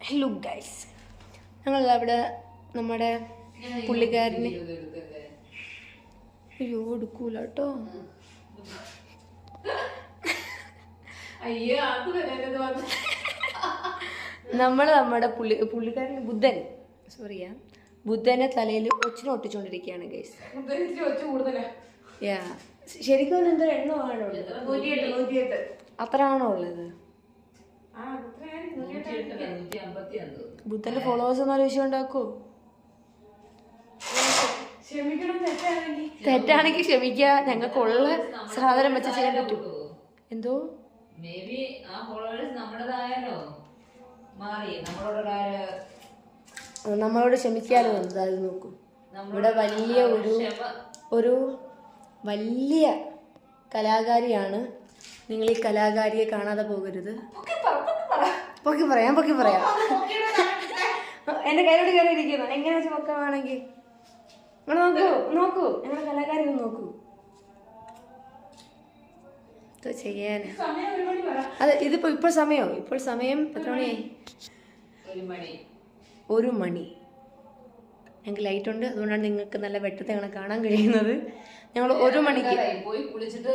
Hello guys, ഞങ്ങളവിടെ നമ്മുടെ പുള്ളിക്കാരന് അയ്യോ എടുക്കൂല കേട്ടോ. നമ്മുടെ പുള്ളിക്കാരന് ബുദ്ധനെ തലയിൽ ഒച്ചിനെ ഒട്ടിച്ചോണ്ടിരിക്കുകയാണ് ഗൈസ്. ശരിക്കും എന്തോ എണ്ണമാണോ ഉള്ളത്? അത്ര ആണോ ഉള്ളത്? ബുദ്ധന്റെ ഫോളോവേഴ്സ് ഒന്നും ആലോചിച്ച് ഉണ്ടാക്കോ? തെറ്റാണെങ്കിൽ ക്ഷമിക്കുക, ഞങ്ങൾക്കുള്ള സാധനം വെച്ച് ചെയ്യാൻ പറ്റും. എന്തോ നമ്മളോട് ക്ഷമിക്കാലോ. അത് നോക്കൂ, ഇവിടെ വലിയ ഒരു വലിയ കലാകാരിയാണ്. നിങ്ങൾ ഈ കലാകാരിയെ കാണാതെ പോകരുത്. പൊക്കി പറയാം എന്റെ കയ്യിലോട്ട് കയറിയിരിക്കുന്നു. എങ്ങനെ വെച്ചാൽ പൊക്കമാണെങ്കിൽ നോക്കൂ ഞങ്ങളുടെ കലാകാരി നോക്കൂ. ചെയ്യാന് അതെ, ഇപ്പോൾ സമയം എത്ര മണിയായി? 1 മണി. ഞങ്ങൾക്ക് ലൈറ്റ് ഉണ്ട്, അതുകൊണ്ടാണ് നിങ്ങൾക്ക് നല്ല വെട്ടത്തെ ഞങ്ങളെ കാണാൻ കഴിയുന്നത്. ഞങ്ങൾ 1 മണിക്ക് പോയി കുളിച്ചിട്ട്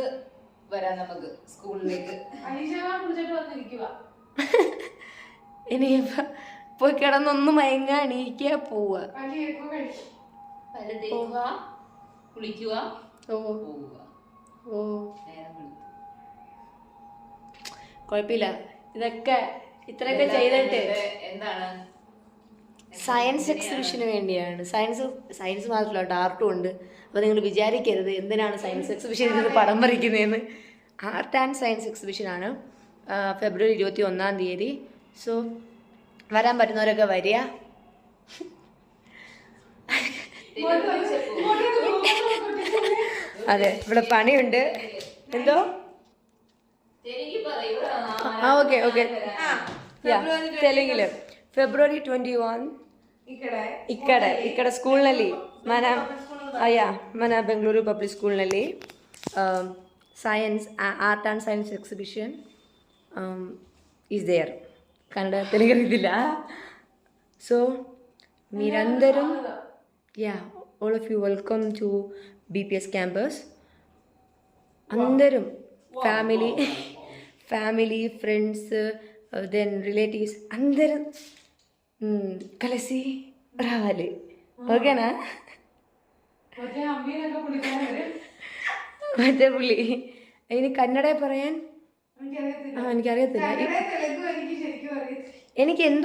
വരാം നമുക്ക് സ്കൂളിലേക്ക്. ഇനിയിപ്പോ പോയി കിടന്നൊന്ന് മയങ്ങാ, എണീക്കുക, പോവുക, കുളിക്കുക. കുഴപ്പമില്ല. ഇത്രയൊക്കെ ചെയ്തിട്ട് എന്താണ് സയൻസ് എക്സിബിഷന് വേണ്ടിയാണ്. സയൻസ് മാത്രമല്ല കേട്ടോ, ആർട്ടും ഉണ്ട്. അപ്പോൾ നിങ്ങൾ വിചാരിക്കരുത് എന്തിനാണ് സയൻസ് എക്സിബിഷൻ ഇത് പടം വരയ്ക്കുന്നതെന്ന്. ആർട്ട് ആൻഡ് സയൻസ് എക്സിബിഷനാണ് ഫെബ്രുവരി 21-ാം തീയതി. സോ വരാൻ പറ്റുന്നവരൊക്കെ വരിക. അതെ, ഇവിടെ പണിയുണ്ട്. എന്തോ ഓക്കെ തെലുങ്കില് February 21 ఇక్కడ స్కూల్ನಲ್ಲಿ మన ಬೆಂಗಳೂರು ಪಬ್ಲಿಕ್ ಸ್ಕೂಲ್ನಲ್ಲಿ science art and science exhibition is there. Kannada ತೆಲುಗರಿದ್ದಿಲ್ಲ. ಸೊ మీరందరూ all of you welcome to BPS campus. అందరం ఫ్యామిలీ ఫ్రెండ్స్ దెన్ రిలేటివ్స్ అందరం కలిసి రావాలి. ఓకేనా? മറ്റേ പുള്ളി ഇനി കന്നഡ പറയാൻ എനിക്കറിയത്തില്ല. എനിക്ക് എന്തോ